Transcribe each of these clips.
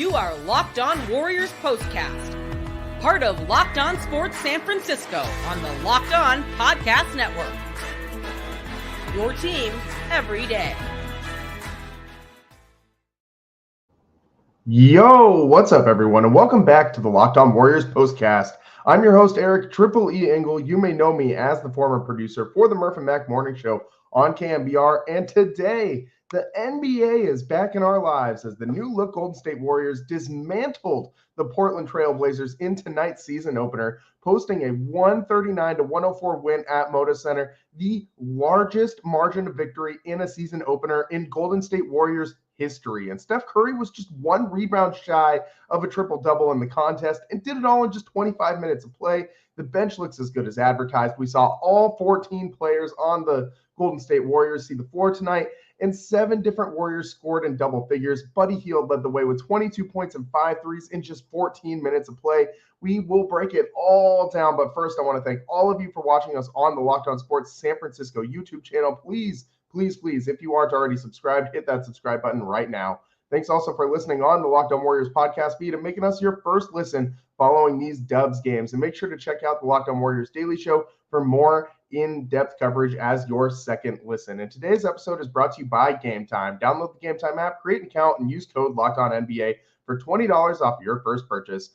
You are Locked On Warriors Postcast, part of Locked On Sports San Francisco on the Locked On Podcast Network. Your team every day. Yo, what's up, everyone, and welcome back to the Locked On Warriors Postcast. I'm your host, Eric Triple E Engel. You may know me as the former producer for the Murph and Mac Morning Show on KMBR, and today the NBA is back in our lives as the new look Golden State Warriors dismantled the Portland Trailblazers in tonight's season opener, posting a 139-104 win at Moda Center, the largest margin of victory in a season opener in Golden State Warriors history. And Steph Curry was just one rebound shy of a triple-double in the contest and did it all in just 25 minutes of play. The bench looks as good as advertised. We saw all 14 players on the Golden State Warriors see the floor tonight, and 7 different Warriors scored in double figures. Buddy Hield led the way with 22 points and 5 threes in just 14 minutes of play. We will break it all down, but first I want to thank all of you for watching us on the Locked On Sports San Francisco YouTube channel. Please, if you aren't already subscribed, hit that subscribe button right now. Thanks also for listening on the Locked On Warriors podcast feed and making us your first listen following these Dubs games. And make sure to check out the Locked On Warriors Daily Show for more in-depth coverage as your second listen. And today's episode is brought to you by Gametime. Download the Gametime app, create an account, and use code LOCKEDONNBA for $20 off your first purchase.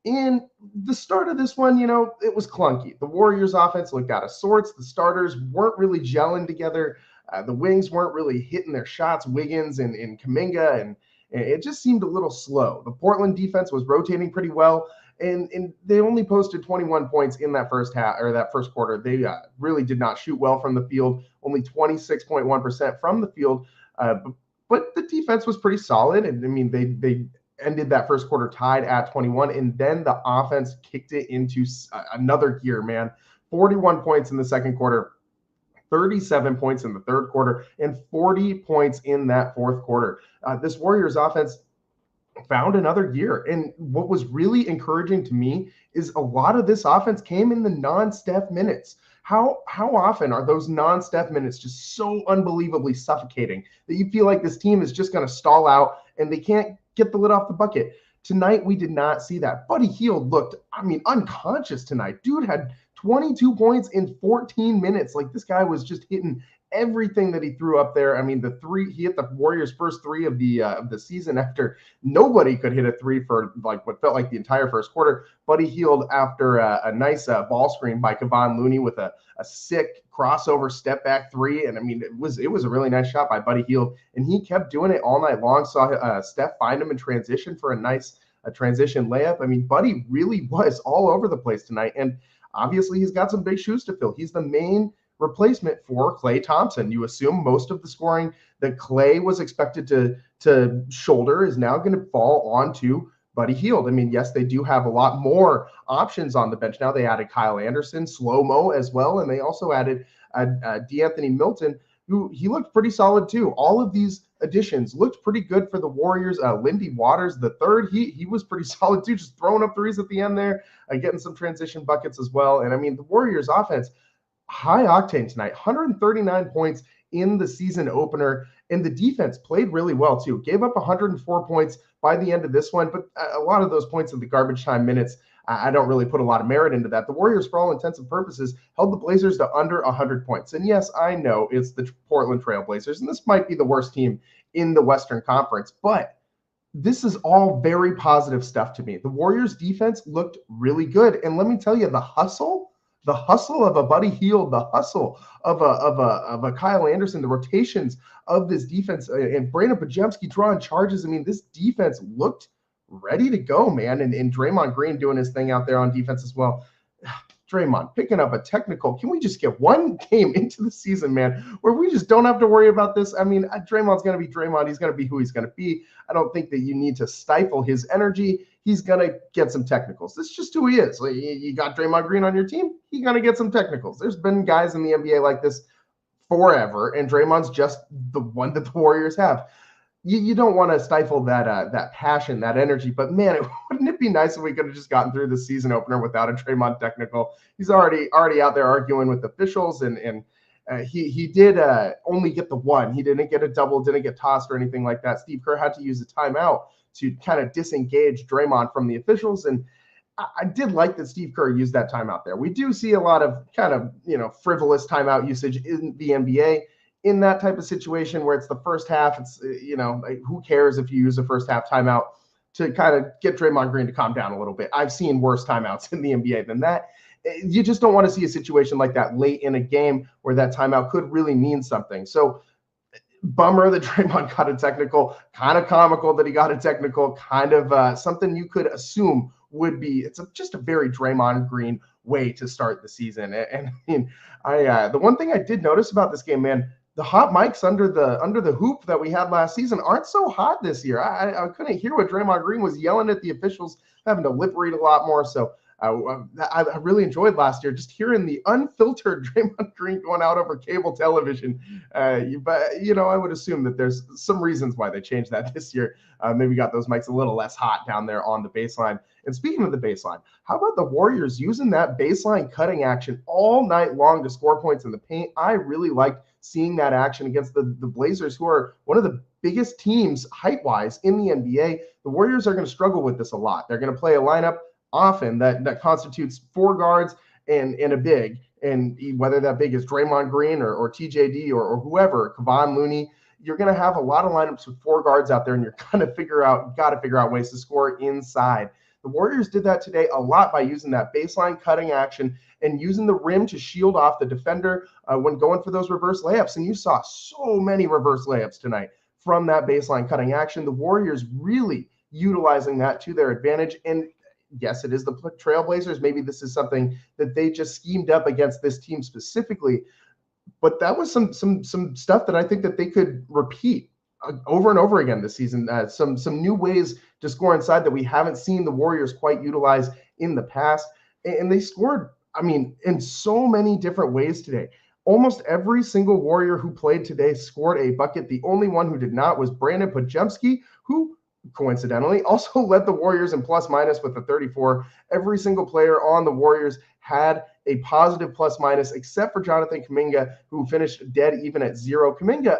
In the start of this one, it was clunky. The Warriors offense looked out of sorts. The starters weren't really gelling together. The wings weren't really hitting their shots, Wiggins and Kuminga, and it just seemed a little slow. The Portland defense was rotating pretty well, and they only posted 21 points in that first half or that first quarter. They really did not shoot well from the field, only 26.1% from the field, but the defense was pretty solid. And I mean, they ended that first quarter tied at 21, and then the offense kicked it into another gear, man. 41 points in the second quarter, 37 points in the third quarter, and 40 points in that fourth quarter. This Warriors offense found another gear. And what was really encouraging to me is a lot of this offense came in the non-Steph minutes. How often are those non-Steph minutes just so unbelievably suffocating that you feel like this team is just going to stall out and they can't get the lid off the bucket? Tonight, we did not see that. Buddy Hield looked, unconscious tonight. Dude had 22 points in 14 minutes. Like, this guy was just hitting everything that he threw up there. I mean, he hit the Warriors' first three of the season after nobody could hit a three for like what felt like the entire first quarter. Buddy Hield after a nice ball screen by Kevon Looney with a sick crossover step back three. And I mean, it was a really nice shot by Buddy Hield, and he kept doing it all night long. Saw Steph find him in transition for a nice transition layup. I mean, Buddy really was all over the place tonight, and obviously he's got some big shoes to fill. He's the main replacement for Klay Thompson. You assume most of the scoring that Klay was expected to shoulder is now going to fall onto Buddy Hield. I mean, yes, they do have a lot more options on the bench now. They added Kyle Anderson, Slow-Mo as well, and they also added DeAnthony Milton, who he looked pretty solid too. All of these additions looked pretty good for the Warriors. Lindy Waters, the third, he was pretty solid too, just throwing up threes at the end there, getting some transition buckets as well. And I mean, the Warriors offense, high octane tonight, 139 points in the season opener, and the defense played really well too. Gave up 104 points by the end of this one, but a lot of those points in the garbage time minutes, I don't really put a lot of merit into that. The Warriors, for all intents and purposes, held the Blazers to under 100 points. And yes, I know it's the Portland Trailblazers, and this might be the worst team in the Western Conference, but this is all very positive stuff to me. The Warriors defense looked really good. And let me tell you, the hustle of a Buddy Hield, the hustle of a Kyle Anderson, the rotations of this defense, and Brandon Podziemski drawing charges. I mean, this defense looked ready to go, man. And Draymond Green doing his thing out there on defense as well. Draymond picking up a technical. Can we just get one game into the season, man, where we just don't have to worry about this? I mean, Draymond's going to be Draymond. He's going to be who he's going to be. I don't think that you need to stifle his energy. He's going to get some technicals. That's just who he is. Like, you got Draymond Green on your team, he's going to get some technicals. There's been guys in the NBA like this forever, and Draymond's just the one that the Warriors have. You don't want to stifle that passion, that energy. But man, wouldn't it be nice if we could have just gotten through the season opener without a Draymond technical? He's already out there arguing with officials, and he did only get the one. He didn't get a double, didn't get tossed or anything like that. Steve Kerr had to use a timeout to kind of disengage Draymond from the officials. And I did like that Steve Kerr used that timeout there. We do see a lot of kind of, frivolous timeout usage in the NBA in that type of situation where it's the first half. It's, who cares if you use a first half timeout to kind of get Draymond Green to calm down a little bit. I've seen worse timeouts in the NBA than that. You just don't want to see a situation like that late in a game where that timeout could really mean something. So bummer that Draymond got a technical, kind of comical that he got a technical, kind of something you could assume would be, just a very Draymond Green way to start the season. And I mean, the one thing I did notice about this game, man, the hot mics under the hoop that we had last season aren't so hot this year. I couldn't hear what Draymond Green was yelling at the officials, having to lip read a lot more. So I really enjoyed last year just hearing the unfiltered Draymond Green going out over cable television. But, I would assume that there's some reasons why they changed that this year. Maybe got those mics a little less hot down there on the baseline. And speaking of the baseline, how about the Warriors using that baseline cutting action all night long to score points in the paint? I really liked seeing that action against the Blazers, who are one of the biggest teams height-wise in the NBA. The Warriors are going to struggle with this a lot. They're going to play a lineup often that constitutes 4 guards and a big, and whether that big is Draymond Green or TJD or whoever, Kevon Looney, you're going to have a lot of lineups with 4 guards out there, and you're got to figure out ways to score inside. The Warriors did that today a lot by using that baseline cutting action and using the rim to shield off the defender when going for those reverse layups. And you saw so many reverse layups tonight from that baseline cutting action. The Warriors really utilizing that to their advantage. And yes, it is the Trailblazers. Maybe this is something that they just schemed up against this team specifically. But that was some stuff that I think that they could repeat over and over again this season. Some new ways to score inside that we haven't seen the Warriors quite utilize in the past. And they scored, in so many different ways today. Almost every single Warrior who played today scored a bucket. The only one who did not was Brandon Podziemski, who coincidentally also led the Warriors in plus minus with a 34. Every single player on the Warriors had a positive plus minus except for Jonathan Kuminga, who finished dead even at 0. Kuminga,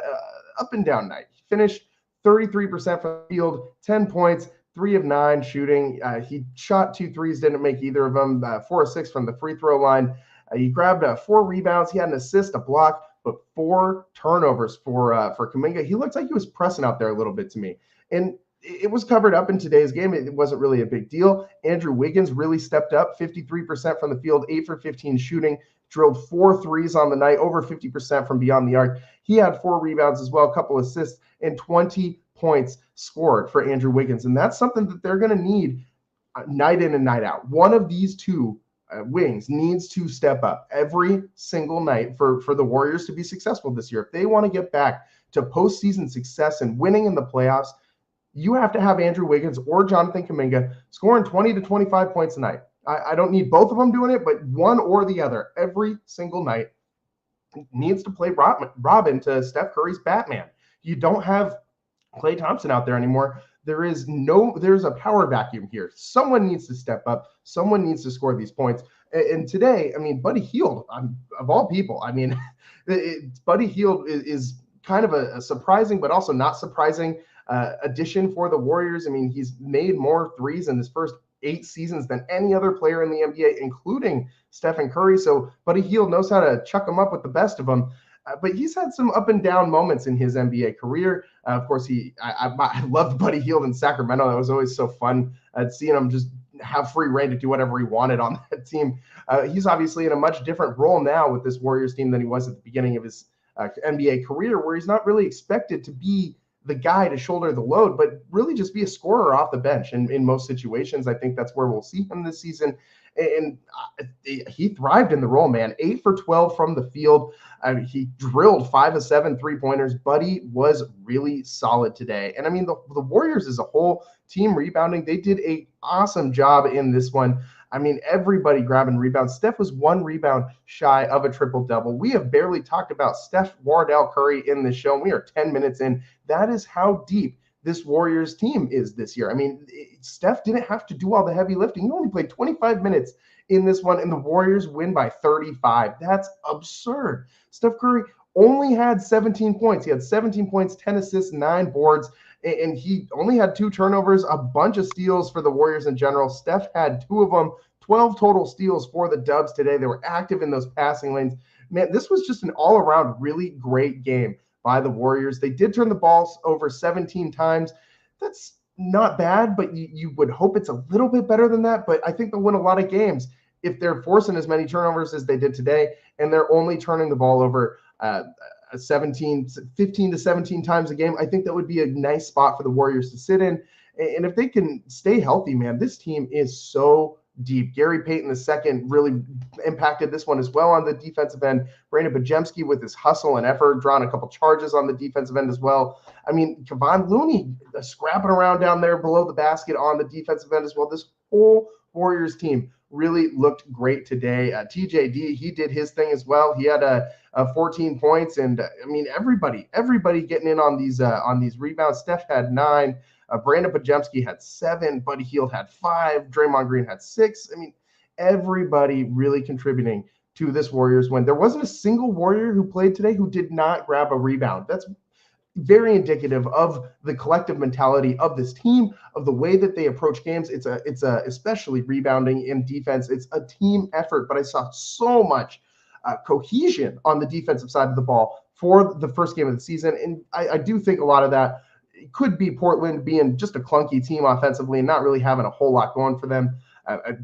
up and down night. He finished 33% from the field, 10 points, 3 of 9 shooting. He shot 2 threes, didn't make either of them, 4 of 6 from the free throw line. He grabbed 4 rebounds. He had an assist, a block, but 4 turnovers for Kuminga. He looked like he was pressing out there a little bit to me. And it was covered up in today's game. It wasn't really a big deal. Andrew Wiggins really stepped up, 53% from the field, 8 for 15 shooting, drilled 4 threes on the night, over 50% from beyond the arc. He had 4 rebounds as well, a couple assists, and 20 points scored for Andrew Wiggins. And that's something that they're going to need night in and night out. One of these two wings needs to step up every single night for the Warriors to be successful this year. If they want to get back to postseason success and winning in the playoffs, you have to have Andrew Wiggins or Jonathan Kuminga scoring 20 to 25 points a night. I don't need both of them doing it, but one or the other every single night needs to play Robin to Steph Curry's Batman. You don't have Klay Thompson out there anymore. There's a power vacuum here. Someone needs to step up. Someone needs to score these points. And today, Buddy Hield, of all people, Buddy Hield is kind of a surprising, but also not surprising addition for the Warriors. He's made more threes in his first 8 seasons than any other player in the NBA, including Stephen Curry. So Buddy Hield knows how to chuck them up with the best of them. But he's had some up and down moments in his NBA career. Of course, I loved Buddy Hield in Sacramento. That was always so fun seeing him just have free reign to do whatever he wanted on that team. He's obviously in a much different role now with this Warriors team than he was at the beginning of his NBA career, where he's not really expected to be the guy to shoulder the load, but really just be a scorer off the bench in most situations. I think that's where we'll see him this season. And he thrived in the role, man. 8 for 12 from the field. He drilled 5 of 7 3-pointers. Buddy was really solid today. And the Warriors as a whole, team rebounding, they did an awesome job in this one. Everybody grabbing rebounds. Steph was 1 rebound shy of a triple-double. We have barely talked about Steph Wardell Curry in this show. We are 10 minutes in. That is how deep this Warriors team is this year. Steph didn't have to do all the heavy lifting. He only played 25 minutes in this one, and the Warriors win by 35. That's absurd. Steph Curry only had 17 points. He had 17 points, 10 assists, 9 boards. and he only had 2 turnovers, a bunch of steals for the Warriors in general. Steph had 2 of them, 12 total steals for the Dubs today. They were active in those passing lanes. Man, this was just an all-around really great game by the Warriors. They did turn the balls over 17 times. That's not bad, but you would hope it's a little bit better than that. But I think they'll win a lot of games if they're forcing as many turnovers as they did today, and they're only turning the ball over 15 to 17 times a game. I think that would be a nice spot for the Warriors to sit in. And if they can stay healthy, man, this team is so deep. Gary Payton II really impacted this one as well on the defensive end. Brandon Bajemski with his hustle and effort, drawing a couple charges on the defensive end as well. I mean, Kevon Looney scrapping around down there below the basket on the defensive end as well. This whole Warriors team really looked great today. TJD, he did his thing as well. He had 14 points, and I mean, everybody getting in on these rebounds. Steph had 9. Brandon Bajemski had 7. Buddy Hield had 5. Draymond Green had 6. I mean, everybody really contributing to this Warriors win. There wasn't a single Warrior who played today who did not grab a rebound. That's very indicative of the collective mentality of this team, of the way that they approach games. It's especially rebounding and defense. It's a team effort, but I saw so much cohesion on the defensive side of the ball for the first game of the season. And I do think a lot of that could be Portland being just a clunky team offensively and not really having a whole lot going for them.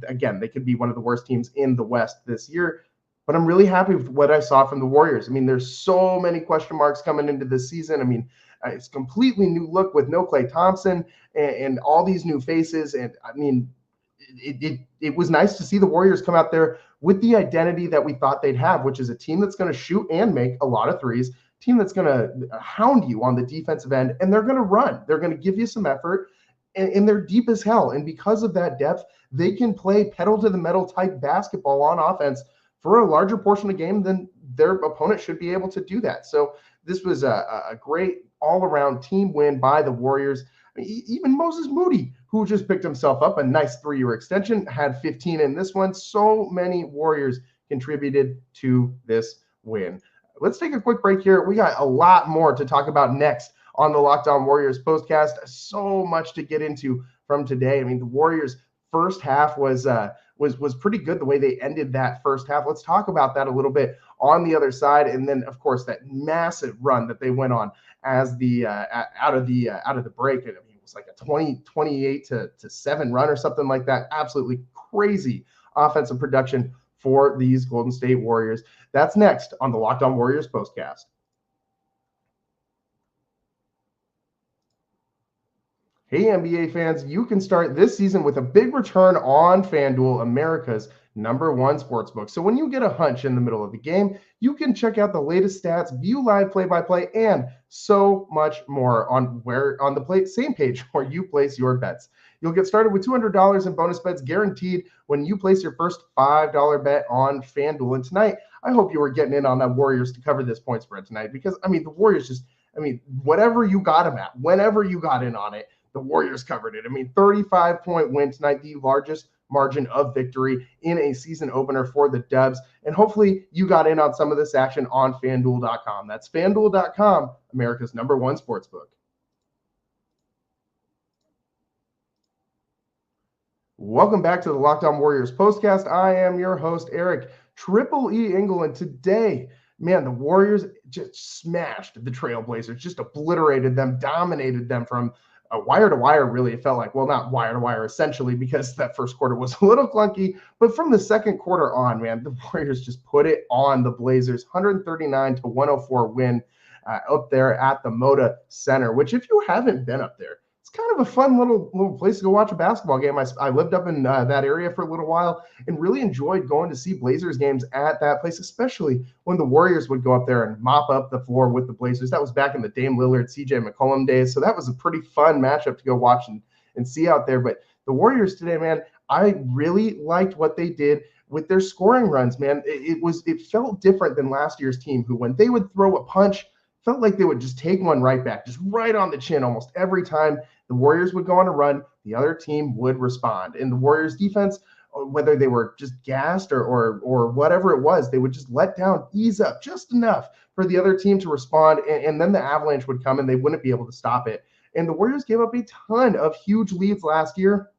Again, they could be one of the worst teams in the West this year. But I'm really happy with what I saw from the Warriors. I mean, there's so many question marks coming into this season. I mean, it's a completely new look with no Klay Thompson and all these new faces. And I mean, it was nice to see the Warriors come out there with the identity that we thought they'd have, which is a team that's going to shoot and make a lot of threes, team that's going to hound you on the defensive end, and they're going to run. They're going to give you some effort, and they're deep as hell. And because of that depth, they can play pedal to the metal type basketball on offense for a larger portion of the game than their opponent should be able to do that. So this was a great all-around team win by the Warriors. I mean, even Moses Moody, who just picked himself up a nice 3-year extension, had 15 in this one. So many Warriors contributed to this win. Let's take a quick break here. We got a lot more to talk about next on the Locked On Warriors postcast. So much to get into from today. I mean, the Warriors' first half was pretty good the way they ended that first half. Let's talk about that a little bit on the other side, and then of course that massive run that they went on as the out of the break. I mean, it was like a 28 to 7 run or something like that. Absolutely crazy offensive production for these Golden State Warriors. That's next on the Locked On Warriors postcast. Hey, NBA fans, you can start this season with a big return on FanDuel, America's #1 sportsbook. So when you get a hunch in the middle of the game, you can check out the latest stats, view live play-by-play, and so much more on the same page where you place your bets. You'll get started with $200 in bonus bets guaranteed when you place your first $5 bet on FanDuel. And tonight, I hope you were getting in on that Warriors to cover this point spread tonight, because, I mean, the Warriors whatever you got them at, whenever you got in on it, the Warriors covered it. I mean, 35-point win tonight, the largest margin of victory in a season opener for the Dubs. And hopefully you got in on some of this action on FanDuel.com. That's FanDuel.com, America's #1 sportsbook. Welcome back to the Locked On Warriors postcast. I am your host, Eric Triple E Engel, and today, man, the Warriors just smashed the Trailblazers, just obliterated them, dominated them from wire to wire, really. It felt like, well, not wire to wire, essentially, because that first quarter was a little clunky. But from the second quarter on, man, the Warriors just put it on the Blazers. 139-104 win up there at the Moda Center, which, if you haven't been up there, it's kind of a fun little place to go watch a basketball game. I lived up in that area for a little while and really enjoyed going to see Blazers games at that place, especially when the Warriors would go up there and mop up the floor with the Blazers. That was back in the Dame Lillard, CJ McCollum days. So that was a pretty fun matchup to go watch and see out there. But the Warriors today, man, I really liked what they did with their scoring runs, man. It felt different than last year's team, who, when they would throw a punch, felt like they would just take one right back, just right on the chin almost every time the Warriors would go on a run. The other team would respond. And the Warriors defense, whether they were just gassed or whatever it was, they would just let down, ease up just enough for the other team to respond. And then the avalanche would come and they wouldn't be able to stop it. And the Warriors gave up a ton of huge leads last year.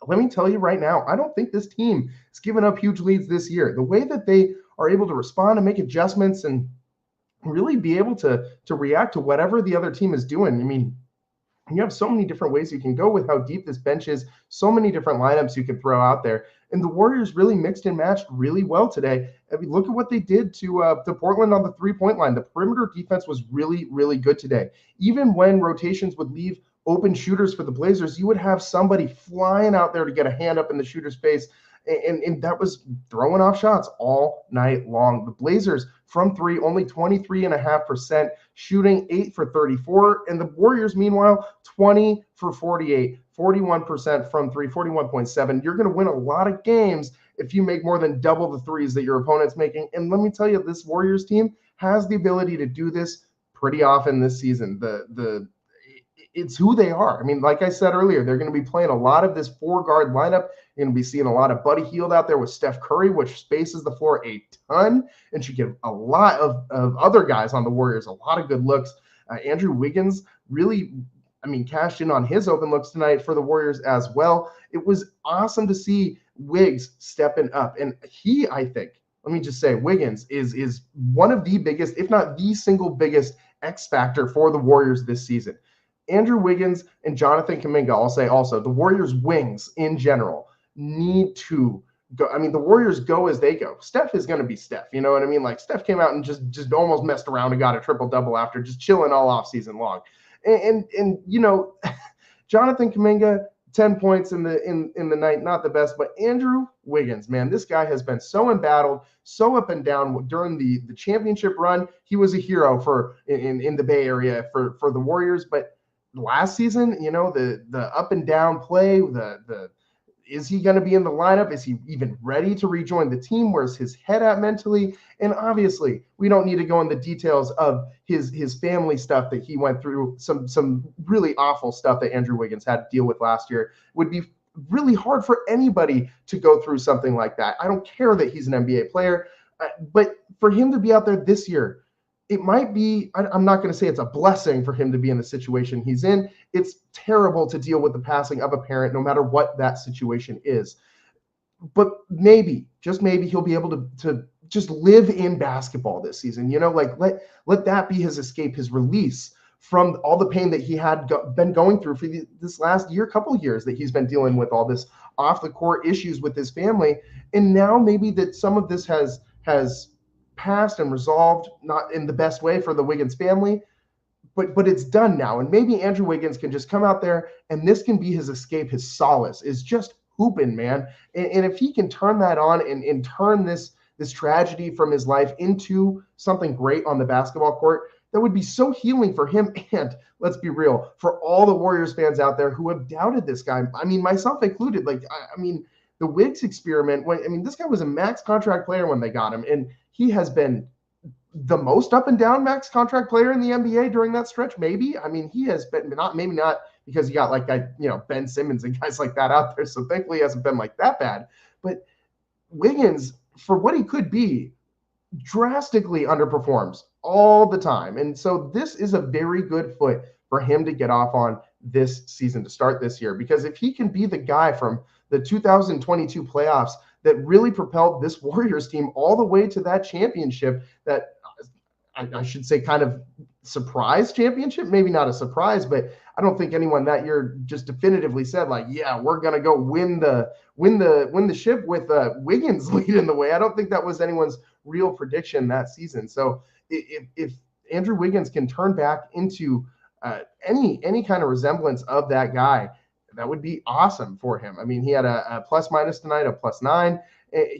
Let me tell you right now, I don't think this team is giving up huge leads this year. The way that they are able to respond and make adjustments and really be able to react to whatever the other team is doing. I mean, you have so many different ways you can go with how deep this bench is, so many different lineups you can throw out there. And the Warriors really mixed and matched really well today. I mean, look at what they did to Portland on the three-point line. The perimeter defense was really, really good today. Even when rotations would leave open shooters for the Blazers, you would have somebody flying out there to get a hand up in the shooter's face. And that was throwing off shots all night long. The Blazers from three, only 23.5%, shooting 8 for 34. And the Warriors, meanwhile, 20 for 48, 41% from three, 41.7. You're going to win a lot of games if you make more than double the threes that your opponent's making. And let me tell you, this Warriors team has the ability to do this pretty often this season. It's who they are. I mean, like I said earlier, they're going to be playing a lot of this four-guard lineup. You're going to be seeing a lot of Buddy Hield out there with Steph Curry, which spaces the floor a ton and should give a lot of other guys on the Warriors a lot of good looks. Andrew Wiggins really, cashed in on his open looks tonight for the Warriors as well. It was awesome to see Wiggs stepping up. And he, I think, let me just say, Wiggins is one of the biggest, if not the single biggest X factor for the Warriors this season. Andrew Wiggins and Jonathan Kuminga, I'll say also, the Warriors' wings in general need to go. I mean, the Warriors go as they go. Steph is going to be Steph. You know what I mean? Like, Steph came out and just almost messed around and got a triple-double after just chilling all off season long. And you know, Jonathan Kuminga, 10 points in the night, not the best, but Andrew Wiggins, man, this guy has been so embattled, so up and down during the championship run. He was a hero in the Bay Area for the Warriors, but last season, you know, the up and down play, is he going to be in the lineup? Is he even ready to rejoin the team? Where's his head at mentally? And obviously, we don't need to go into details of his family stuff that he went through, some really awful stuff that Andrew Wiggins had to deal with last year. It would be really hard for anybody to go through something like that. I don't care that he's an NBA player, but for him to be out there this year, it might be, I'm not going to say it's a blessing for him to be in the situation he's in. It's terrible to deal with the passing of a parent, no matter what that situation is. But maybe, just maybe, he'll be able to just live in basketball this season. You know, like let that be his escape, his release from all the pain that he had been going through for this last couple years that he's been dealing with all this off the court issues with his family. And now maybe that some of this has passed and resolved, not in the best way for the Wiggins family, but it's done now. And maybe Andrew Wiggins can just come out there and this can be his escape, his solace, is just hooping, man. And if he can turn that on and turn this tragedy from his life into something great on the basketball court, that would be so healing for him. And let's be real, for all the Warriors fans out there who have doubted this guy, I mean, myself included, the Wiggs experiment, this guy was a max contract player when they got him, and he has been the most up and down max contract player in the NBA during that stretch. Maybe. I mean, he has been maybe not because he got Ben Simmons and guys like that out there. So thankfully he hasn't been like that bad. But Wiggins, for what he could be, drastically underperforms all the time. And so this is a very good foot for him to get off on this season, to start this year, because if he can be the guy from the 2022 playoffs that really propelled this Warriors team all the way to that championship, that I should say kind of surprise championship, maybe not a surprise, but I don't think anyone that year just definitively said yeah, we're going to go win the ship with Wiggins leading the way. I don't think that was anyone's real prediction that season. So if Andrew Wiggins can turn back into any kind of resemblance of that guy, that would be awesome for him. I mean, he had a plus-minus tonight, a +9.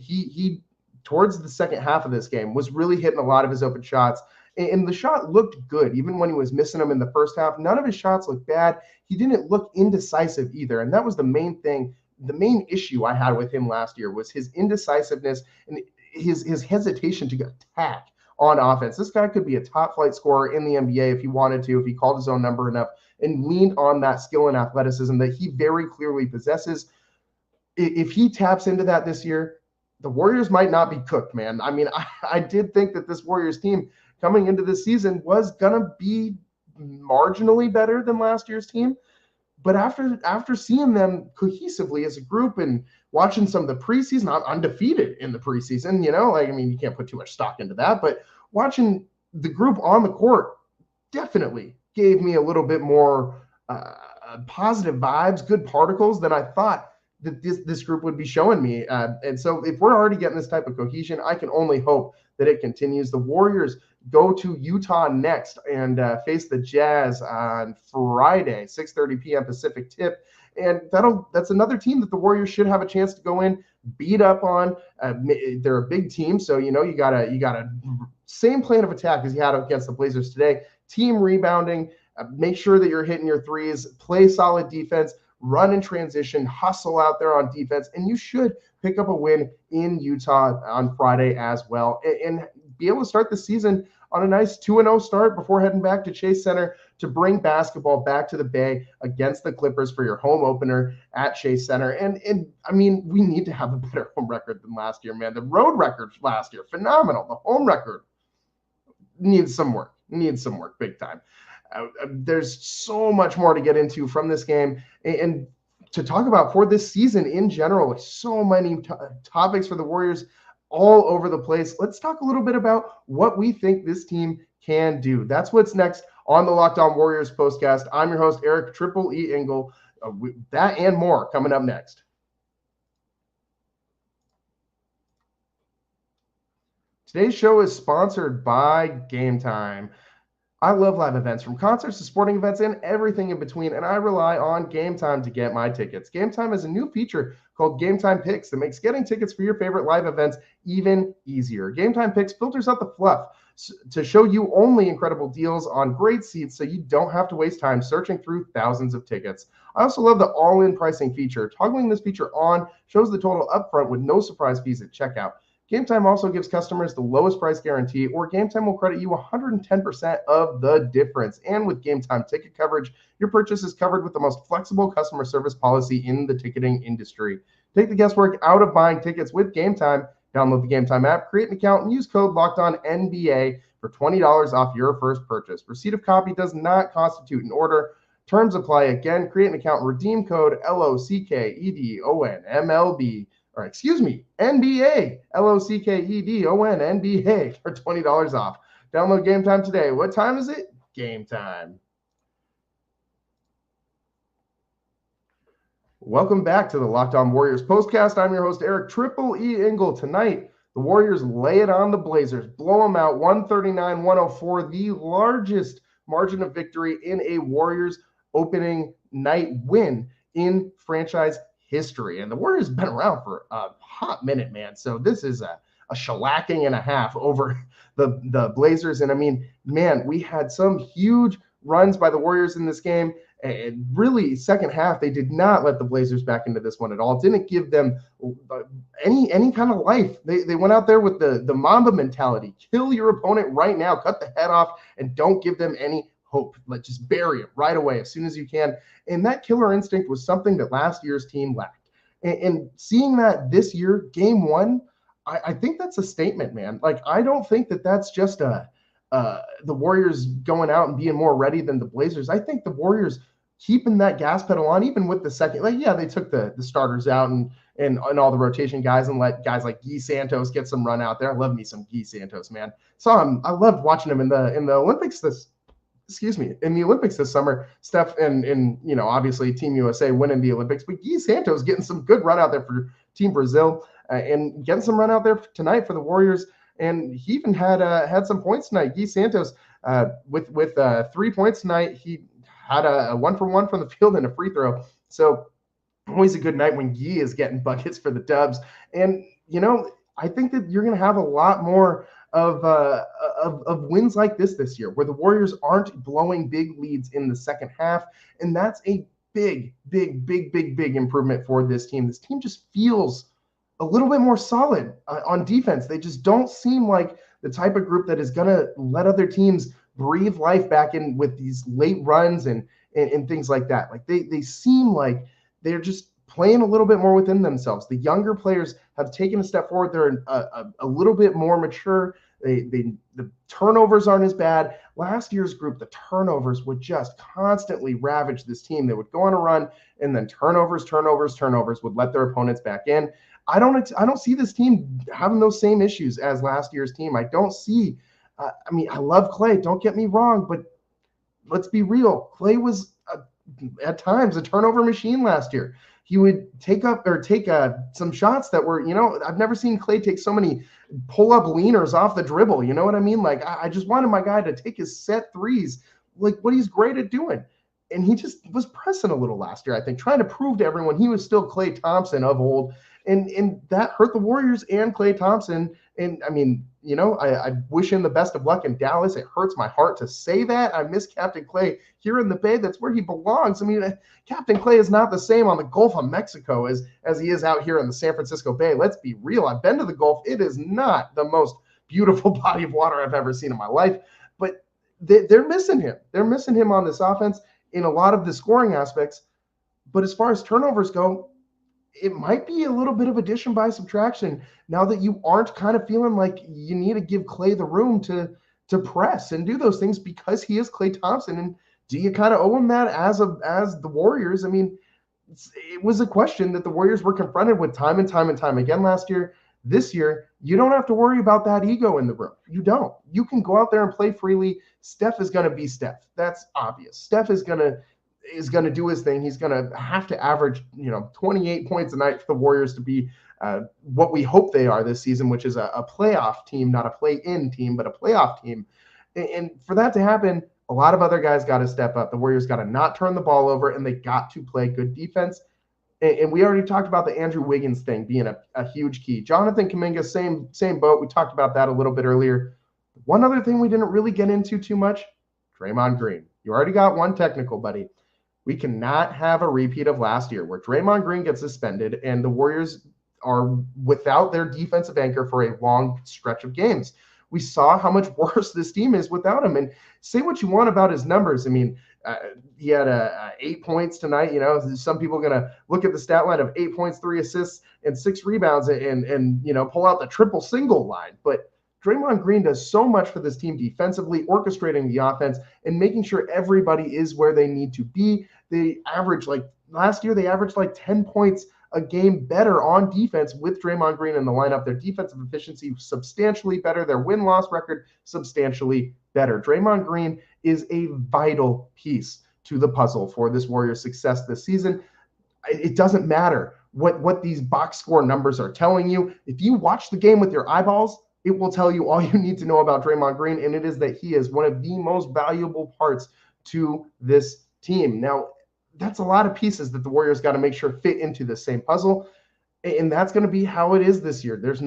He towards the second half of this game was really hitting a lot of his open shots, and the shot looked good. Even when he was missing them in the first half, none of his shots looked bad. He didn't look indecisive either, and that was the main thing. The main issue I had with him last year was his indecisiveness and his hesitation to attack on offense. This guy could be a top-flight scorer in the NBA if he wanted to, if he called his own number enough and leaned on that skill and athleticism that he very clearly possesses. If he taps into that this year, the Warriors might not be cooked, man. I mean, I did think that this Warriors team coming into this season was going to be marginally better than last year's team. But after seeing them cohesively as a group and watching some of the preseason, I'm undefeated in the preseason, you can't put too much stock into that, but watching the group on the court definitely gave me a little bit more positive vibes, good particles than I thought that this group would be showing me. And so if we're already getting this type of cohesion, I can only hope that it continues. The Warriors go to Utah next and face the Jazz on Friday, 6:30 p.m. Pacific tip. And that's another team that the Warriors should have a chance to go in, beat up on. They're a big team, so you got a same plan of attack as you had against the Blazers today. Team rebounding, make sure that you're hitting your threes, play solid defense, run in transition, hustle out there on defense, and you should pick up a win in Utah on Friday as well, and be able to start the season on a nice 2-0 start before heading back to Chase Center to bring basketball back to the Bay against the Clippers for your home opener at Chase Center. And we need to have a better home record than last year, man. The road record last year, phenomenal. The home record needs some work big time. There's so much more to get into from this game and to talk about for this season in general. So many topics for the Warriors all over the place. Let's talk a little bit about what we think this team can do. That's what's next on the Locked On Warriors postcast. I'm your host, Eric Triple E Engel. That and more coming up next. Today's show is sponsored by Gametime. I love live events, from concerts to sporting events and everything in between, and I rely on Gametime to get my tickets. Gametime has a new feature called Gametime Picks that makes getting tickets for your favorite live events even easier. Gametime Picks filters out the fluff to show you only incredible deals on great seats so you don't have to waste time searching through thousands of tickets. I also love the all-in pricing feature. Toggling this feature on shows the total upfront with no surprise fees at checkout. Gametime also gives customers the lowest price guarantee, or Gametime will credit you 110% of the difference. And with Gametime ticket coverage, your purchase is covered with the most flexible customer service policy in the ticketing industry. Take the guesswork out of buying tickets with Gametime. Download the Gametime app, create an account, and use code LOCKEDONNBA for $20 off your first purchase. Receipt of copy does not constitute an order. Terms apply. Again, create an account, redeem code LOCKEDONMLB. Or excuse me, NBA, LOCKEDONNBA for $20 off. Download Gametime today. What time is it? Game time. Welcome back to the Locked On Warriors postcast. I'm your host, Eric Triple E Engel. Tonight, the Warriors lay it on the Blazers, blow them out 139-104, the largest margin of victory in a Warriors opening night win in franchise history. And the Warriors have been around for a hot minute, man. So this is a shellacking and a half over the Blazers. And man, we had some huge runs by the Warriors in this game. And really, second half, they did not let the Blazers back into this one at all. Didn't give them any kind of life. They went out there with the Mamba mentality. Kill your opponent right now. Cut the head off and don't give them any hope. Just bury it right away as soon as you can. And that killer instinct was something that last year's team lacked. And seeing that this year, game one, I think that's a statement, man. I don't think that that's just the Warriors going out and being more ready than the Blazers. I think the Warriors keeping that gas pedal on, even with the second, they took the starters out and all the rotation guys and let guys like Guy Santos get some run out there. I love me some Guy Santos, man. I loved watching him in the Olympics in the Olympics this summer. Steph and obviously Team USA winning the Olympics, but Guy Santos getting some good run out there for Team Brazil and getting some run out there tonight for the Warriors. And he even had some points tonight. Guy Santos with 3 points tonight. He had a 1-for-1 from the field and a free throw. So always a good night when Guy is getting buckets for the Dubs. And I think that you're going to have a lot more of wins like this year, where the Warriors aren't blowing big leads in the second half. And that's a big improvement for this team. This team just feels a little bit more solid on defense. They just don't seem like the type of group that is going to let other teams breathe life back in with these late runs and things like that. They seem like they're just playing a little bit more within themselves. The younger players have taken a step forward. They're a little bit more mature. The turnovers aren't as bad. Last year's group, the turnovers would just constantly ravage this team. They would go on a run, and then turnovers would let their opponents back in. I don't see this team having those same issues as last year's team. I don't see. I love Klay. Don't get me wrong, but let's be real. Klay was at times a turnover machine last year. He would take some shots that were, I've never seen Klay take so many pull-up leaners off the dribble. You know what I mean? Like, I just wanted my guy to take his set threes, like what he's great at doing. And he just was pressing a little last year, I think, trying to prove to everyone he was still Klay Thompson of old. And that hurt the Warriors and Klay Thompson. And I wish him the best of luck in Dallas. It hurts my heart to say that. I miss Captain Klay here in the Bay. That's where he belongs. Captain Klay is not the same on the Gulf of Mexico as he is out here in the San Francisco Bay. Let's be real. I've been to the Gulf. It is not the most beautiful body of water I've ever seen in my life. But they're missing him. They're missing him on this offense in a lot of the scoring aspects. But as far as turnovers go, it might be a little bit of addition by subtraction now that you aren't kind of feeling like you need to give Klay the room to press and do those things because he is Klay Thompson. And do you kind of owe him that as the Warriors? It was a question that the Warriors were confronted with time and time again last year. This year, you don't have to worry about that ego in the room. You don't. You can go out there and play freely. Steph is going to be Steph. That's obvious. Steph is going to do his thing. He's going to have to average, 28 points a night for the Warriors to be what we hope they are this season, which is a playoff team, not a play-in team, but a playoff team. And for that to happen, a lot of other guys got to step up. The Warriors got to not turn the ball over, and they got to play good defense. And we already talked about the Andrew Wiggins thing being a huge key. Jonathan Kuminga, same boat. We talked about that a little bit earlier. One other thing we didn't really get into too much, Draymond Green. You already got one technical, buddy. We cannot have a repeat of last year where Draymond Green gets suspended and the Warriors are without their defensive anchor for a long stretch of games. We saw how much worse this team is without him. And say what you want about his numbers. He had 8 points tonight. Some people are going to look at the stat line of 8 points, 3 assists, and 6 rebounds and pull out the triple single line. But Draymond Green does so much for this team defensively, orchestrating the offense and making sure everybody is where they need to be. Last year, they averaged 10 points a game better on defense with Draymond Green in the lineup. Their defensive efficiency substantially better. Their win-loss record substantially better. Draymond Green is a vital piece to the puzzle for this Warriors' success this season. It doesn't matter what these box score numbers are telling you. If you watch the game with your eyeballs, it will tell you all you need to know about Draymond Green, and it is that he is one of the most valuable parts to this team. Now, that's a lot of pieces that the Warriors got to make sure fit into the same puzzle, and that's going to be how it is this year. It's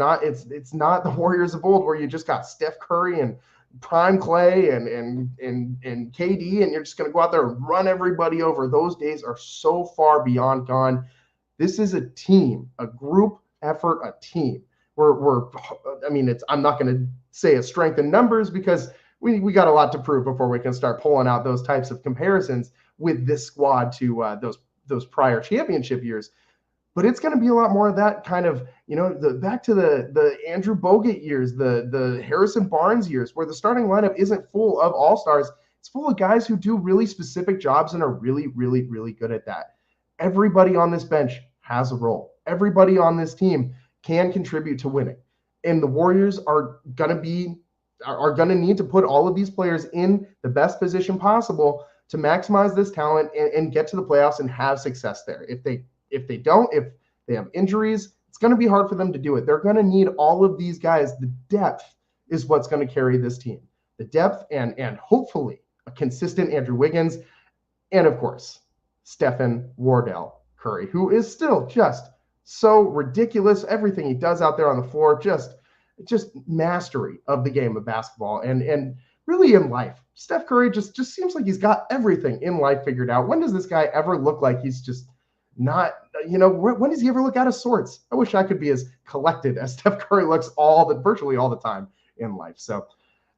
not the Warriors of old where you just got Steph Curry and prime Klay and KD, and you're just going to go out there and run everybody over. Those days are so far beyond gone. This is a team, a group effort, a team. I'm not going to say a strength in numbers because we got a lot to prove before we can start pulling out those types of comparisons with this squad to those prior championship years. But it's going to be a lot more of that kind of, back to the Andrew Bogut years, the Harrison Barnes years, where the starting lineup isn't full of all-stars. It's full of guys who do really specific jobs and are really, really, really good at that. Everybody on this bench has a role. Everybody on this team can contribute to winning. And the Warriors are going to need to put all of these players in the best position possible to maximize this talent and get to the playoffs and have success there. If they have injuries, it's going to be hard for them to do it. They're going to need all of these guys. The depth is what's going to carry this team. The depth and hopefully a consistent Andrew Wiggins. And of course, Stephen Wardell Curry, who is still just so ridiculous. Everything he does out there on the floor, just mastery of the game of basketball and really in life. Steph Curry just seems like he's got everything in life figured out. When does this guy ever look like he's just not, when does he ever look out of sorts? I wish I could be as collected as Steph Curry looks virtually all the time in life. So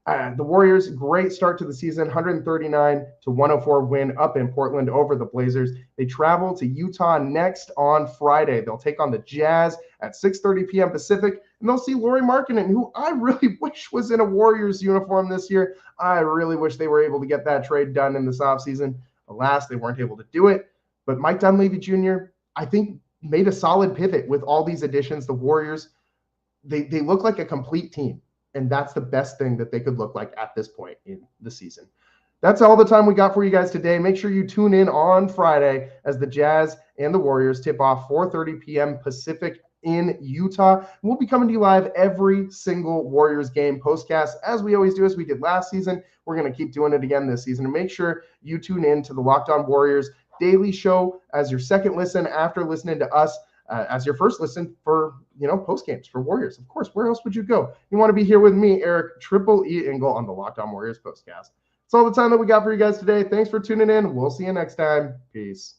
the Warriors, great start to the season, 139-104 win up in Portland over the Blazers. They travel to Utah next on Friday. They'll take on the Jazz at 6:30 p.m. Pacific. And they'll see Lauri Markkanen, who I really wish was in a Warriors uniform this year. I really wish they were able to get that trade done in this offseason. Alas, they weren't able to do it. But Mike Dunleavy Jr., I think, made a solid pivot with all these additions. The Warriors, they look like a complete team. And that's the best thing that they could look like at this point in the season. That's all the time we got for you guys today. Make sure you tune in on Friday as the Jazz and the Warriors tip off 4:30 p.m. Pacific in Utah. We'll be coming to you live every single Warriors game postcast, as we always do, as we did last season. We're going to keep doing it again this season. And make sure you tune in to the Locked On Warriors daily show as your second listen after listening to us. As your first listen for, post games for Warriors. Of course, where else would you go? You want to be here with me, Eric Triple E Engel, on the Locked On Warriors postcast. That's all the time that we got for you guys today. Thanks for tuning in. We'll see you next time. Peace.